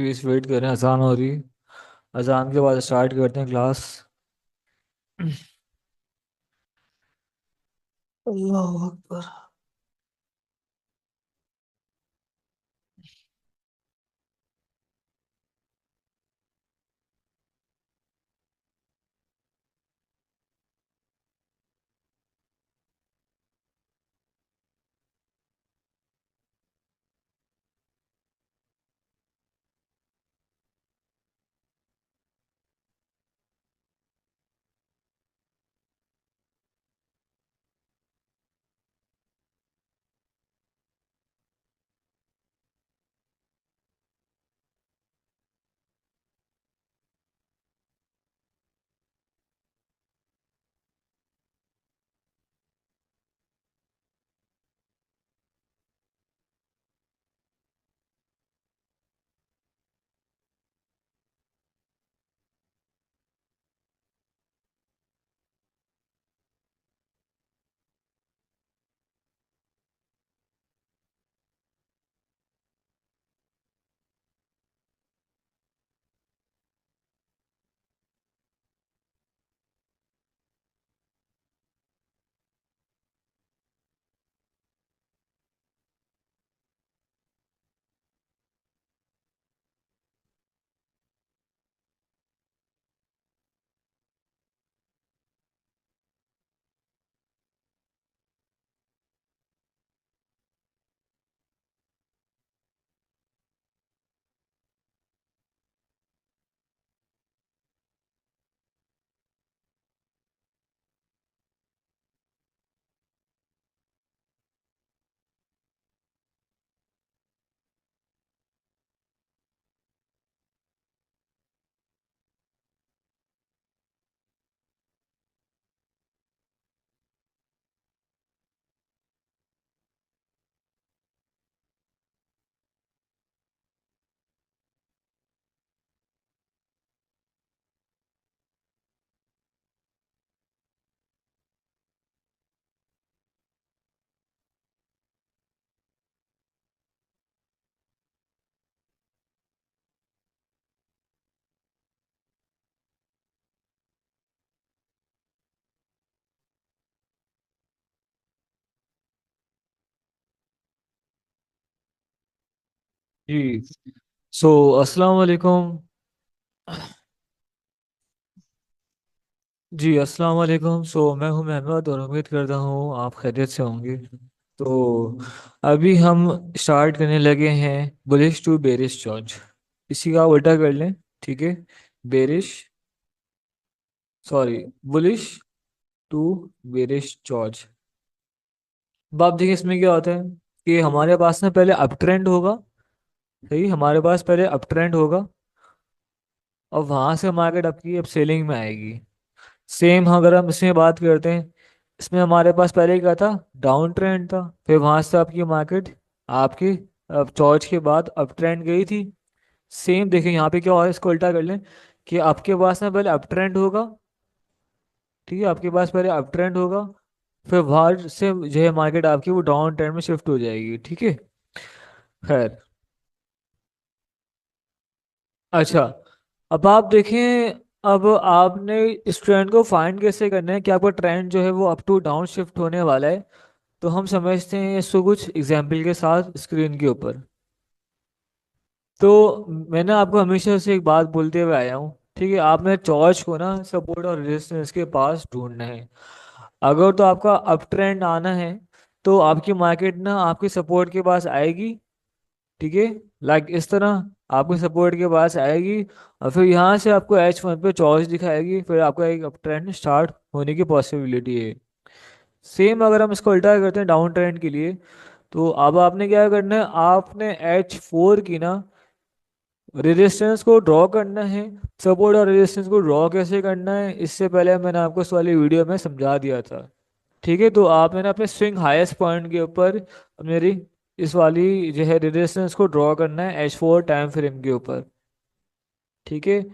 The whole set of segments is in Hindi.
प्लीज वेट करें, अजान हो रही है। अजान के बाद स्टार्ट करते हैं क्लास। अल्लाह अकबर। जी। सो अस्सलाम वालेकुम। जी अस्सलाम वालेकुम। मैं हूं महमद और उम्मीद करता हूँ आप खैरियत से होंगे। तो अभी हम स्टार्ट करने लगे हैं बुलिश टू बेरिश जॉर्ज। इसी का उल्टा कर लें। ठीक है। Bearish, sorry, bullish to bearish जॉर्ज। अब आप देखिए इसमें क्या होता है कि हमारे पास ना पहले अप ट्रेंड होगा। सही, हमारे पास पहले अप ट्रेंड होगा और वहां से मार्केट आपकी अब सेलिंग में आएगी। सेम अगर हम इसमें बात करते हैं, इसमें हमारे पास पहले क्या था, डाउन ट्रेंड था। फिर वहां से आपकी मार्केट आपकी अब चौथ के बाद अप ट्रेंड गई थी। सेम देखिए यहाँ पे क्या हुआ है, इसको उल्टा कर लें कि आपके पास ना पहले अप ट्रेंड होगा। ठीक है, आपके पास पहले अप ट्रेंड होगा, फिर वहां से जो है मार्केट आपकी वो डाउन ट्रेंड में शिफ्ट हो जाएगी। ठीक है। खैर, अच्छा, अब आप देखें, अब आपने इस ट्रेंड को फाइंड कैसे करना है कि आपका ट्रेंड जो है वो अप टू डाउन शिफ्ट होने वाला है। तो हम समझते हैं इसको कुछ एग्जाम्पल के साथ स्क्रीन के ऊपर। तो मैंने आपको हमेशा से एक बात बोलते हुए आया हूँ, ठीक है, आपने चॉइस को ना सपोर्ट और रेजिस्टेंस के पास ढूंढना है। अगर तो आपका अप ट्रेंड आना है तो आपकी मार्केट ना आपके सपोर्ट के पास आएगी। ठीक है, लाइक इस तरह आपके सपोर्ट के पास आएगी और फिर यहाँ से आपको H1 पे चॉइस दिखाएगी, फिर आपका एक अप ट्रेंड स्टार्ट होने की पॉसिबिलिटी है। सेम अगर हम इसको उल्टा करते हैं डाउन ट्रेंड के लिए, तो अब आपने क्या करना है, आपने H4 की ना रेजिस्टेंस को ड्रॉ करना है। सपोर्ट और रेजिस्टेंस को ड्रॉ कैसे करना है इससे पहले मैंने आपको इस वाली वीडियो में समझा दिया था। ठीक है, तो आप मैंने अपने स्विंग हाईएस्ट पॉइंट के ऊपर मेरी इस वाली जो है रेजिस्टेंस को ड्रॉ करना है H4 टाइम फ्रेम के ऊपर। ठीक है,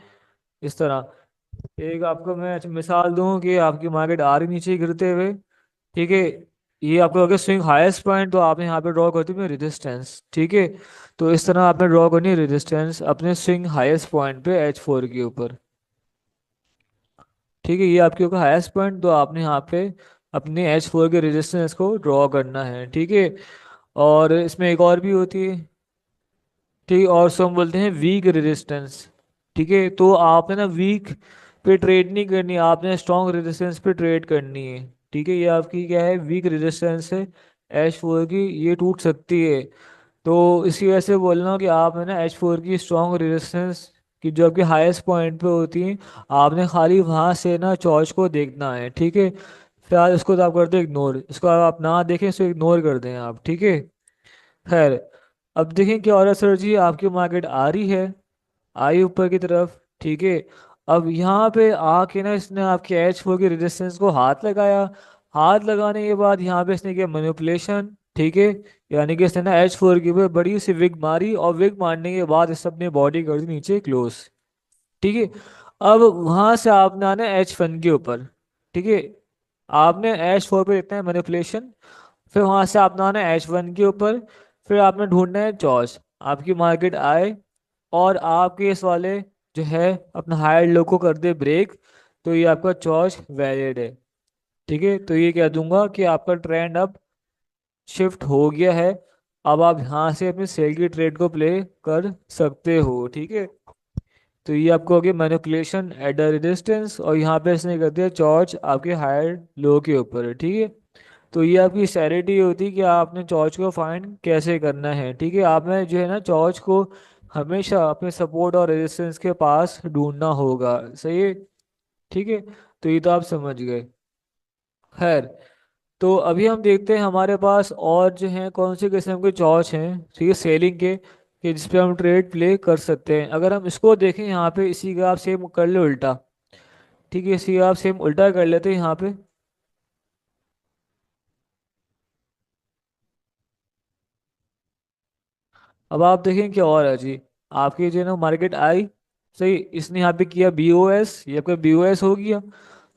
इस तरह एक आपको मैं मिसाल दूं कि आपकी मार्केट आ रही नीचे गिरते हुए। ठीक है, ये आपको अगर स्विंग हाईएस्ट पॉइंट, तो आपने यहाँ पे ड्रॉ कर दी अपनी रेजिस्टेंस, ठीक है। तो इस तरह आपने ड्रॉ करनी है रेजिस्टेंस अपने स्विंग हाईएस्ट पॉइंट पे H4 के ऊपर, ठीक है। ये आपके ऊपर हाईएस्ट पॉइंट, तो आपने यहाँ पे अपने H4 के रेजिस्टेंस को ड्रॉ करना है, ठीक है। और इसमें एक और भी होती है, ठीक है, और उसको हम बोलते हैं वीक रेजिस्टेंस, ठीक है। तो आपने ना वीक पे ट्रेड नहीं करनी, आपने स्ट्रॉन्ग रेजिस्टेंस पे ट्रेड करनी है, ठीक है। ये आपकी क्या है, वीक रेजिस्टेंस है H4 की, ये टूट सकती है। तो इसी वजह से बोल रहा हूँ कि आप है ना H4 की स्ट्रॉन्ग रेजिस्टेंस की जो आपकी हाईएस्ट पॉइंट पे होती है, आपने खाली वहां से ना चॉइस को देखना है, ठीक है। फिलहाल इसको तो आप करते इग्नोर, इसको आप ना देखें, इसको इग्नोर कर दें आप, ठीक है। खैर, अब देखें क्या हो रहा है सर जी, आपकी मार्केट आ रही है, आई ऊपर की तरफ, ठीक है। अब यहाँ पे आके ना इसने आपके H4 की रेजिस्टेंस को हाथ लगाया, हाथ लगाने के बाद यहाँ पे इसने किया मैनिपुलेशन, ठीक है। यानी कि इसने ना H4 की ऊपर बड़ी सी विग मारी, और विग मारने के बाद इस अपने बॉडी कर दी नीचे क्लोज, ठीक है। अब वहां से आपने आना है H1 के ऊपर, ठीक है। आपने H4 पे देखना है मैनिपुलेशन, फिर वहां से आपने आना है H1 के ऊपर, फिर आपने ढूंढना है चॉइस, आपकी मार्केट आए और आपके इस वाले जो है अपना हायर लो को कर दे ब्रेक, तो ये आपका चॉइस वैलिड है, ठीक है। तो ये कह दूंगा कि आपका ट्रेंड अब शिफ्ट हो गया है, अब आप यहाँ से अपनी सेल की ट्रेड को प्ले कर सकते हो, ठीक है। तो ये आपको हो गया मैनिपुलेशन एट द रेजिस्टेंस, और यहाँ पे इसने कर दिया चॉर्च आपके हायर लो के ऊपर है, ठीक है। तो ये आपकी स्ट्रैटेजी होती है कि आपने चॉर्च को फाइंड कैसे करना है, ठीक है। आपने जो है ना चॉर्च को हमेशा अपने सपोर्ट और रेजिस्टेंस के पास ढूंढना होगा, सही है, ठीक है। तो ये तो आप समझ गए। खैर, तो अभी हम देखते हैं हमारे पास और जो हैं कौन से किस्म के चॉर्च हैं, ठीक है, सेलिंग के, कि जिस पे हम ट्रेड प्ले कर सकते हैं। अगर हम इसको देखें यहाँ पे, इसी का आप सेम कर ले उल्टा, ठीक है, इसी का आप सेम उल्टा कर लेते हैं यहाँ पे। अब आप देखें क्या और है जी, आपकी जो है ना मार्केट आई, सही, इसने यहाँ पे किया BOS, ये आपका BOS हो गया,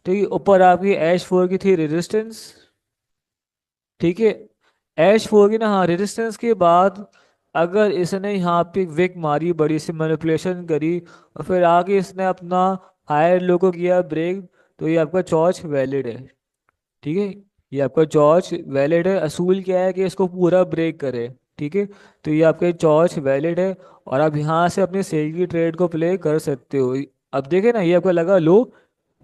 ठीक है। ऊपर आपकी H4 की थी रेजिस्टेंस, ठीक है। H4 की ना, हाँ, रेजिस्टेंस के बाद अगर इसने यहाँ पे विक मारी, बड़ी सी मैनिपुलेशन करी, और फिर आगे इसने अपना हायर लो को किया ब्रेक, तो ये आपका चॉइस वैलिड है, ठीक है। ये आपका चॉइस वैलिड है, असूल क्या है कि इसको पूरा ब्रेक करे, ठीक है। तो ये आपका चॉइस वैलिड है, और आप यहाँ से अपनी सेल की ट्रेड को प्ले कर सकते हो। अब देखे ना, ये आपका लगा लो,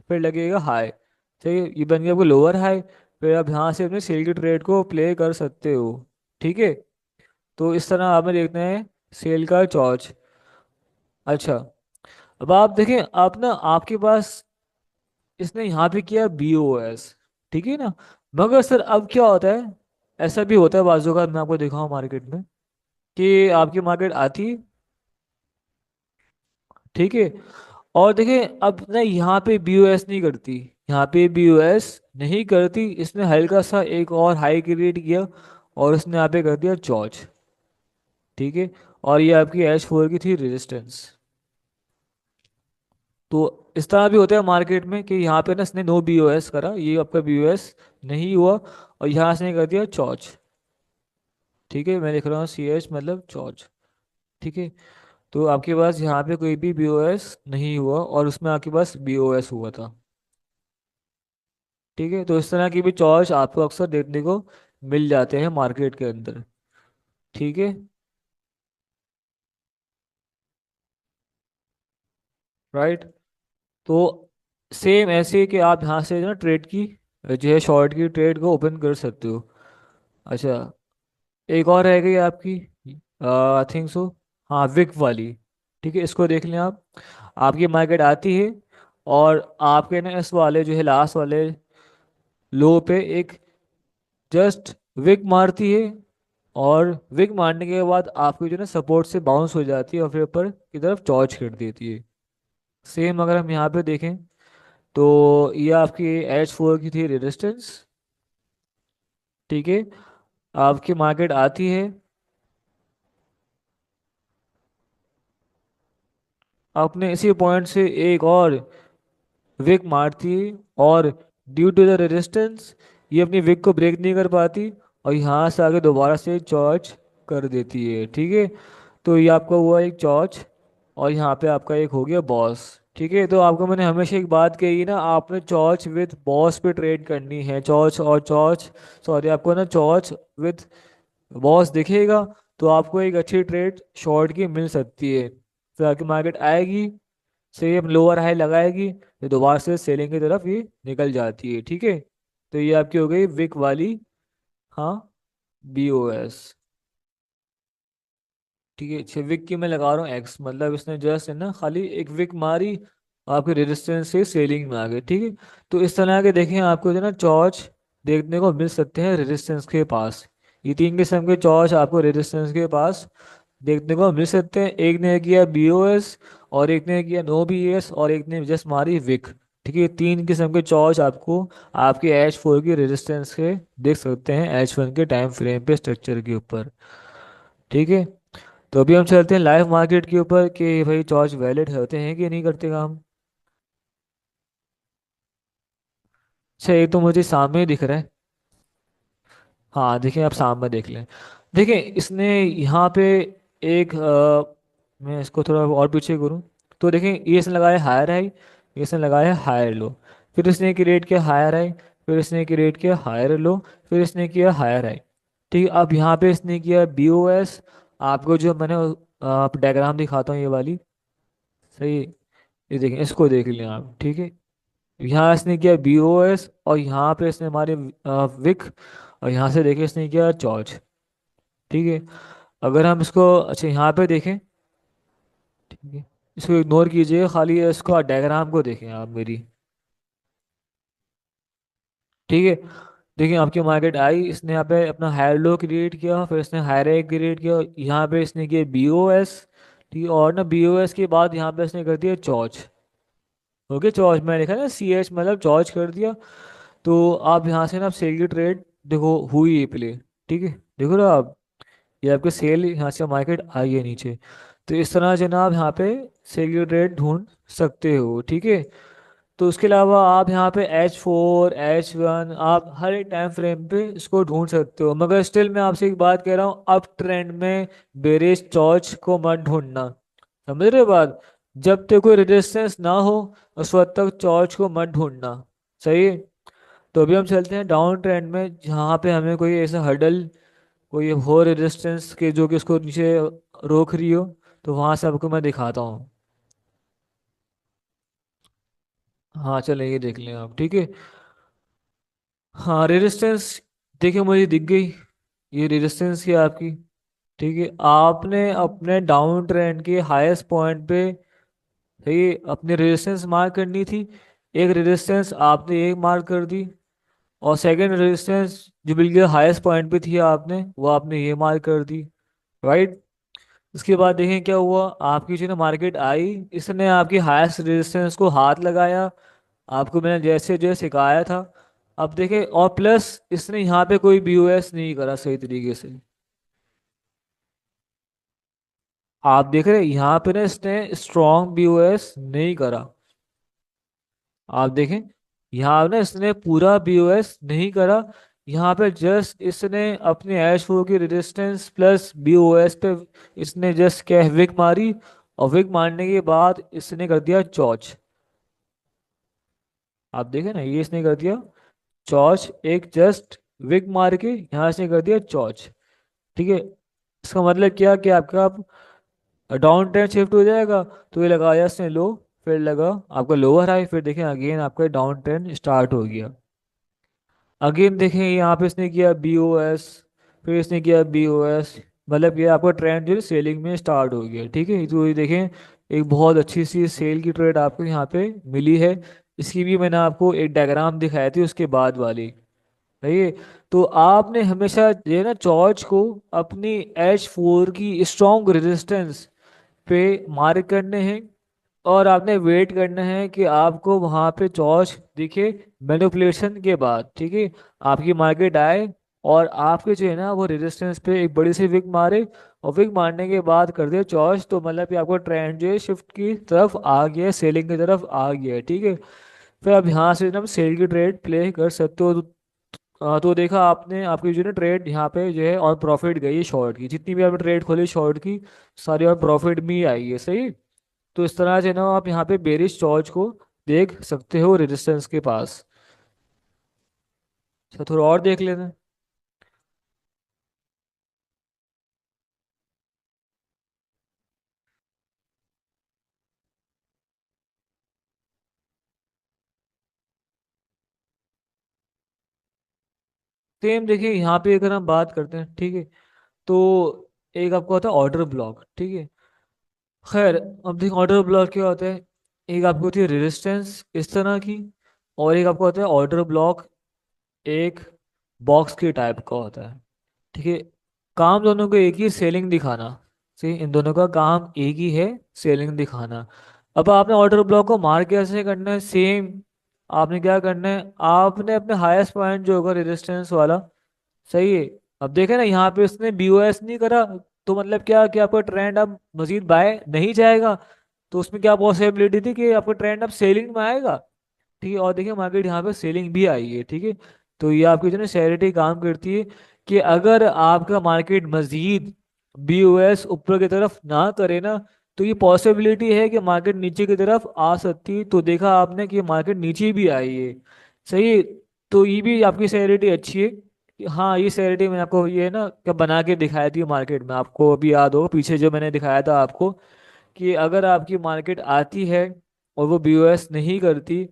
फिर लगेगा हाई, ठीक है, ये बन गया आपको लोअर हाई, फिर आप यहाँ से अपने सेल की ट्रेड को प्ले कर सकते हो, ठीक है। तो इस तरह आपने देखना है सेल का चॉइस। अच्छा, अब आप देखें, आप ना, आपके पास इसने यहाँ पे किया BOS, ठीक है ना। मगर सर अब क्या होता है, ऐसा भी होता है बाजू का, मैं आपको दिखाऊं मार्केट में, कि आपकी मार्केट आती है, ठीक है। और देखिए अब ना यहाँ पे BOS नहीं करती, यहाँ पे BOS नहीं करती, इसने हल्का सा एक और हाई क्रिएट किया, और उसने यहाँ पे कर दिया जॉर्ज, ठीक है। और ये आपकी H4 की थी रेजिस्टेंस। तो इस तरह भी होता है मार्केट में कि यहाँ पे ना इसने नो BOS करा, ये आपका BOS नहीं हुआ, और यहाँ से कर दिया चॉर्च, ठीक है। मैं लिख रहा हूँ CH मतलब चॉर्च, ठीक है। तो आपके पास यहाँ पे कोई भी BOS नहीं हुआ, और उसमें आपके पास BOS हुआ था, ठीक है। तो इस तरह की भी चॉइस आपको अक्सर देखने को मिल जाते हैं मार्केट के अंदर, ठीक है, राइट। तो सेम ऐसे ही कि आप यहाँ से ना ट्रेड की जो है शॉर्ट की ट्रेड को ओपन कर सकते हो। अच्छा, एक और रह गई आपकी, आई थिंक सो, हाँ, विक वाली, ठीक है। इसको देख लें आप, आपकी मार्केट आती है, और आपके ना इस वाले जो है लास्ट वाले लो पे एक जस्ट विक मारती है, और विक मारने के बाद आपकी जो है ना सपोर्ट से बाउंस हो जाती है, और फिर ऊपर की तरफ चॉर्च कर देती है। सेम अगर हम यहाँ पे देखें, तो ये आपकी H4 की थी रेजिस्टेंस, ठीक है। आपकी मार्केट आती है, अपने इसी पॉइंट से एक और विक मारती है, और ड्यू टू द रेजिस्टेंस ये अपनी विक को ब्रेक नहीं कर पाती और यहाँ से आगे दोबारा से चॉर्च कर देती है, ठीक है। तो ये आपका हुआ एक चॉर्च, और यहाँ पे आपका एक हो गया बॉस। ठीक है, तो आपको मैंने हमेशा एक बात कही ना, आपने चॉर्च विद बॉस पे ट्रेड करनी है, चॉर्च और चॉर्च, सॉरी आपको ना चॉर्च विद बॉस दिखेगा तो आपको एक अच्छी ट्रेड शॉर्ट की मिल सकती है। फिर आपकी मार्केट आएगी, सेम लोअर हाई लगाएगी, फिर दोबारा से सेलिंग की तरफ ये निकल जाती है, ठीक है। तो ये आपकी हो गई विक वाली, हाँ, BOS। ठीक है, 6 विक की मैं लगा रहा हूँ एक्स, मतलब इसने जस्ट है ना खाली एक विक मारी, आपके रेजिस्टेंस से सेलिंग में आ गए, ठीक है। तो इस तरह के देखें आपको जो है ना चौच देखने को मिल सकते हैं रेजिस्टेंस के पास। ये तीन किस्म के चौच आपको रेजिस्टेंस के पास देखने को मिल सकते हैं। एक ने किया BOS, और एक ने किया नो BS, और एक ने जस्ट मारी विक। ठीक है, तीन किस्म के चौच आपको आपके H4 की रेजिस्टेंस के देख सकते हैं H1 के टाइम फ्रेम पे स्ट्रक्चर के ऊपर, ठीक है। तो अभी हम चलते हैं लाइव मार्केट के ऊपर कि भाई टॉर्च वैलिड होते हैं कि नहीं करते काम। अच्छा, ये तो मुझे सामने ही दिख रहा है। हाँ देखिए, आप सामने देख लें। देखिए इसने यहाँ पे एक मैं इसको थोड़ा और पीछे करूँ, तो देखिए ये इसने लगाया हायर हाई, ये इसने लगाया हायर लो, फिर इसने क्रिएट किया हायर हाई, फिर इसने क्रिएट किया हायर लो, फिर इसने किया हायर हाई। ठीक है, अब यहाँ पे इसने किया BOS। आपको जो मैंने डायग्राम दिखाता हूँ ये वाली, सही है? ये देखें, इसको देख लें आप, ठीक है। यहाँ इसने किया BOS, और यहाँ पे इसने हमारे विक, और यहाँ से देखें इसने किया चॉर्च, ठीक है। अगर हम इसको अच्छा यहाँ पे देखें, ठीक है, इसको इग्नोर कीजिए, खाली इसको डायग्राम को देखें आप मेरी, ठीक है। देखिए आपकी मार्केट आई, इसने यहाँ पे अपना हायर लो क्रिएट किया, फिर इसने हायर एक क्रिएट किया, यहाँ पे इसने किया BOS, ठीक है। और ना BOS के बाद यहाँ पे इसने कर दिया चॉर्च। ओके, चॉर्च मैंने लिखा ना CH, मतलब चॉर्च कर दिया। तो आप यहाँ से ना आप सेल की ट्रेड देखो हुई है प्ले, ठीक है। देखो ना आप, ये आपके सेल यहाँ से मार्केट आई है नीचे। तो इस तरह जनाब यहाँ पे सेल की ट्रेड ढूंढ सकते हो, ठीक है। तो उसके अलावा आप यहाँ पे H4 H1 आप हर एक टाइम फ्रेम पे इसको ढूंढ सकते हो, मगर स्टिल मैं आपसे एक बात कह रहा हूँ, अप ट्रेंड में बेरिश टॉर्च को मत ढूंढना, समझ रहे हो बात। जब तक कोई रेजिस्टेंस ना हो उस वक्त तक टॉर्च को मत ढूंढना, सही है। तो अभी हम चलते हैं डाउन ट्रेंड में, जहाँ पे हमें कोई ऐसा हडल, कोई हो रेजिस्टेंस के जो कि उसको नीचे रोक रही हो, तो वहां से आपको मैं दिखाता हूँ। हाँ चलें, ये देख लें आप, ठीक है। हाँ रेजिस्टेंस देखिए मुझे दिख गई, ये रेजिस्टेंस है आपकी, ठीक है। आपने अपने डाउन ट्रेंड के हाईएस्ट पॉइंट पे ये अपनी रेजिस्टेंस मार्क करनी थी। एक रेजिस्टेंस आपने एक मार्क कर दी, और सेकंड रेजिस्टेंस जो बिल्कुल हाईएस्ट पॉइंट पे थी आपने वो आपने ये मार्क कर दी, राइट। उसके बाद देखें क्या हुआ, आपकी जो ना मार्केट आई, इसने आपकी हाईएस्ट रेजिस्टेंस को हाथ लगाया, आपको मैंने जैसे जो सिखाया था। अब देखें, और प्लस इसने यहाँ पे कोई BOS नहीं करा सही तरीके से। आप देख रहे हैं यहाँ पे ना इसने स्ट्रॉन्ग BOS नहीं करा। आप देखें यहाँ ना इसने पूरा BOS नहीं करा, यहाँ पे जस्ट इसने अपने H4 की रेजिस्टेंस प्लस BOS पे इसने जस्ट क्या विक मारी, और विक मारने के बाद इसने कर दिया चॉच। आप देखें ना, ये इसने कर दिया चॉच, एक जस्ट विक मार के यहाँ से कर दिया चॉच, ठीक है। इसका मतलब क्या कि आपका डाउन ट्रेंड शिफ्ट हो जाएगा। तो ये लगाया इसने लो, फिर लगा आपका लोअर हाई, फिर देखें अगेन आपका डाउन ट्रेंड स्टार्ट हो गया। अगेन देखें यहाँ पे इसने किया BOS, फिर इसने किया BOS, मतलब ये आपका ट्रेंड जो है सेलिंग में स्टार्ट हो गया, ठीक है। तो ये देखें एक बहुत अच्छी सी सेल की ट्रेड आपको यहाँ पे मिली है। इसकी भी मैंने आपको एक डायग्राम दिखाई थी उसके बाद वाली, सही है। तो आपने हमेशा जो है ना चॉर्च को अपनी H4 की स्ट्रॉन्ग रेजिस्टेंस पे मार्क करने हैं, और आपने वेट करना है कि आपको वहां पे चॉर्च दिखे मैनिपुलेशन के बाद, ठीक है। आपकी मार्केट आए और आपके जो है ना वो रेजिस्टेंस पे एक बड़ी सी विक मारे, और विक मारने के बाद कर दे चॉर्च, तो मतलब कि आपको ट्रेंड जो है शिफ्ट की तरफ आ गया है, सेलिंग की तरफ आ गया है, ठीक है। फिर आप यहाँ से ना सेल की ट्रेड प्ले कर सकते हो। तो देखा आपने, आपकी जो है ट्रेड यहाँ पे जो है और प्रॉफिट गई है शॉर्ट की, जितनी भी आपने ट्रेड खोली शॉर्ट की सारी और प्रॉफिट में ही आई है, सही। तो इस तरह से ना आप यहाँ पे बेरिश जॉर्ज को देख सकते हो रेजिस्टेंस के पास। अच्छा, थोड़ा और देख लेना। सेम देखिए यहाँ पे अगर हम बात करते हैं, ठीक है, तो एक आपको होता है ऑर्डर ब्लॉक, ठीक है। खैर, अब देखिए ऑर्डर ब्लॉक क्या होता है। एक आपको होती है रेजिस्टेंस इस तरह की, और एक आपको होता है ऑर्डर ब्लॉक, एक बॉक्स के टाइप का होता है, ठीक है। काम दोनों को एक ही, सेलिंग दिखाना। सही, इन दोनों का काम एक ही है, सेलिंग दिखाना। अब आपने ऑर्डर ब्लॉक को मार कैसे करना है, सेम। आपने क्या करना है, आपने अपने हाईएस्ट पॉइंट जो होगा रेजिस्टेंस वाला, सही है। अब देखे ना यहाँ पे उसने बीओएस नहीं करा, तो मतलब क्या कि आपका ट्रेंड अब मजीद बाय नहीं जाएगा। तो उसमें क्या पॉसिबिलिटी थी कि आपका ट्रेंड अब सेलिंग में आएगा, ठीक है। और देखिए मार्केट यहाँ पे सेलिंग भी आई है, ठीक है। तो ये आपकी जो है सैलरी काम करती है कि अगर आपका मार्केट मजीद बीओएस ऊपर की तरफ ना करे ना, तो ये पॉसिबिलिटी है कि मार्केट नीचे की तरफ आ सकती है। तो देखा आपने कि मार्केट नीचे भी आई है, सही। तो ये भी आपकी सैलरी अच्छी है हाँ, ये सैलरी मैंने आपको ये ना क्या बना के दिखाई थी मार्केट में, आपको अभी याद हो पीछे जो मैंने दिखाया था आपको, कि अगर आपकी मार्केट आती है और वो बीओएस नहीं करती,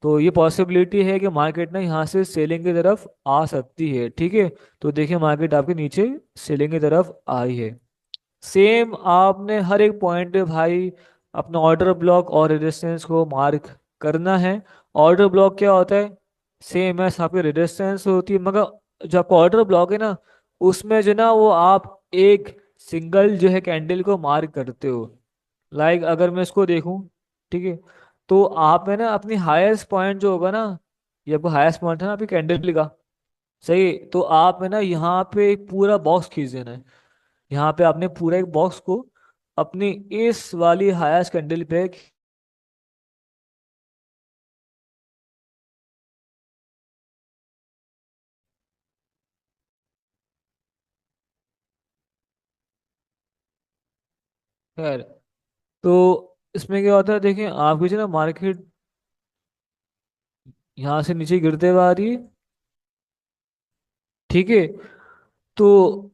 तो ये पॉसिबिलिटी है कि मार्केट ना यहाँ से सेलिंग की तरफ आ सकती है, ठीक है। तो देखिए मार्केट आपके नीचे सेलिंग की तरफ आई है। सेम आपने हर एक पॉइंट पे भाई अपना ऑर्डर ब्लॉक और रेजिस्टेंस को मार्क करना है। ऑर्डर ब्लॉक क्या होता है, सेम है आपकी रेजिस्टेंस होती है, मगर जो आपका ऑर्डर ब्लॉक है ना, उसमें जो ना वो आप एक सिंगल जो है कैंडल को मार्क करते हो। लाइक अगर मैं इसको देखूं, ठीक है, तो आप है ना अपनी हाईएस्ट पॉइंट जो होगा ना, ये आपको हाईएस्ट पॉइंट है ना आपकी कैंडल का, सही। तो आप है ना यहाँ पे एक पूरा बॉक्स खींच देना है। यहाँ पे आपने पूरा एक बॉक्स को अपनी इस वाली हाईएस्ट कैंडल पे खैर, तो इसमें क्या होता है, देखिए आपकी जो ना मार्केट यहाँ से नीचे गिरते हुए आ रही है, ठीक है। तो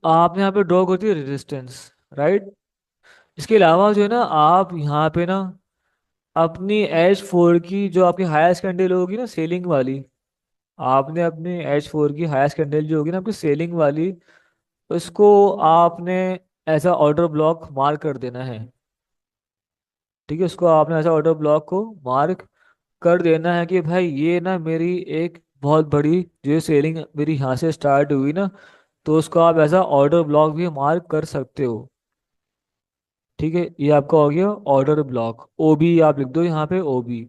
आपने यहाँ पे ड्रॉ करती है रेजिस्टेंस, राइट। इसके अलावा जो है ना आप यहाँ पे ना अपनी H4 की जो आपकी हाईएस्ट कैंडल होगी ना सेलिंग वाली, आपने अपनी H4 की हाईएस्ट कैंडल जो होगी ना आपकी सेलिंग वाली, उसको आपने ऐसा ऑर्डर ब्लॉक मार्क कर देना है, ठीक है। उसको आपने ऐसा ऑर्डर ब्लॉक को मार्क कर देना है कि भाई ये ना मेरी एक बहुत बड़ी जो सेलिंग मेरी यहाँ से स्टार्ट हुई ना, तो उसको आप ऐसा ऑर्डर ब्लॉक भी मार्क कर सकते हो, ठीक है। ये आपका हो गया ऑर्डर ब्लॉक, ओबी आप लिख दो यहाँ पे, ओबी,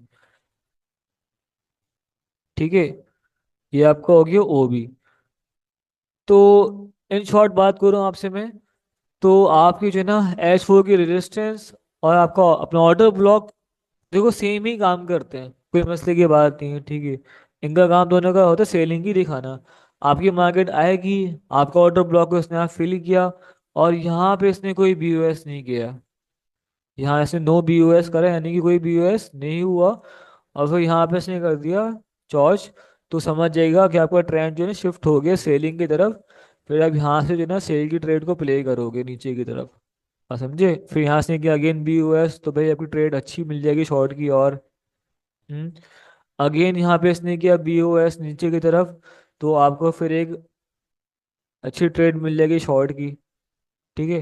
ठीक है। ये आपका हो गया ओबी। तो इन शॉर्ट बात करूँ आपसे मैं, तो आपकी जो है ना H4 की रेजिस्टेंस और आपका अपना ऑर्डर ब्लॉक, देखो सेम ही काम करते हैं, कोई मसले की बात नहीं है, ठीक है। इनका काम दोनों का होता है सेलिंग ही दिखाना। आपकी मार्केट आएगी, आपका ऑर्डर ब्लॉक को इसने आप फिल किया, और यहाँ पे इसने कोई बीओएस नहीं किया, यहाँ इसने नो बीओएस करा, यानी कि कोई बीओएस नहीं हुआ, और फिर यहाँ पे इसने कर दिया चॉर्च, तो समझ जाएगा कि आपका ट्रेंड जो है शिफ्ट हो गया सेलिंग की तरफ। फिर आप यहाँ से जो है ना सेल की ट्रेड को प्ले करोगे नीचे की तरफ, आप समझे। फिर यहाँ से किया अगेन बीओएस, तो भाई आपकी ट्रेड अच्छी मिल जाएगी शॉर्ट की, और अगेन यहाँ पे इसने किया बीओएस नीचे की तरफ, तो आपको फिर एक अच्छी ट्रेड मिल जाएगी शॉर्ट की, ठीक है।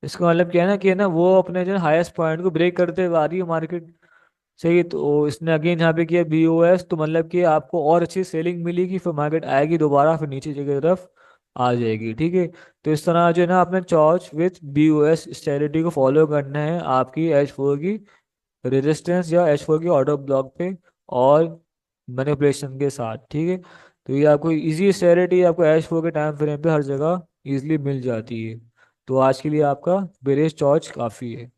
इसका मतलब क्या है ना, कि है ना वो अपने जो हाईएस्ट पॉइंट को ब्रेक करते हुए आ रही है मार्केट, सही है। तो इसने अगेन यहाँ पे किया बीओएस, तो मतलब कि आपको और अच्छी सेलिंग मिलेगी, फिर मार्केट आएगी दोबारा, फिर नीचे की तरफ आ जाएगी, ठीक है। तो इस तरह जो है ना आपने चॉर्च विथ बीओएस स्ट्रेटेजी को फॉलो करना है आपकी H4 की रेजिस्टेंस या H4 की ऑर्डर ब्लॉक पे, और मैनिपुलेशन के साथ, ठीक है। तो ये आपको इजी स्ट्रेटेजी आपको H4 के टाइम फ्रेम पे हर जगह इजीली मिल जाती है। तो आज के लिए आपका बेरेस चॉर्च काफ़ी है।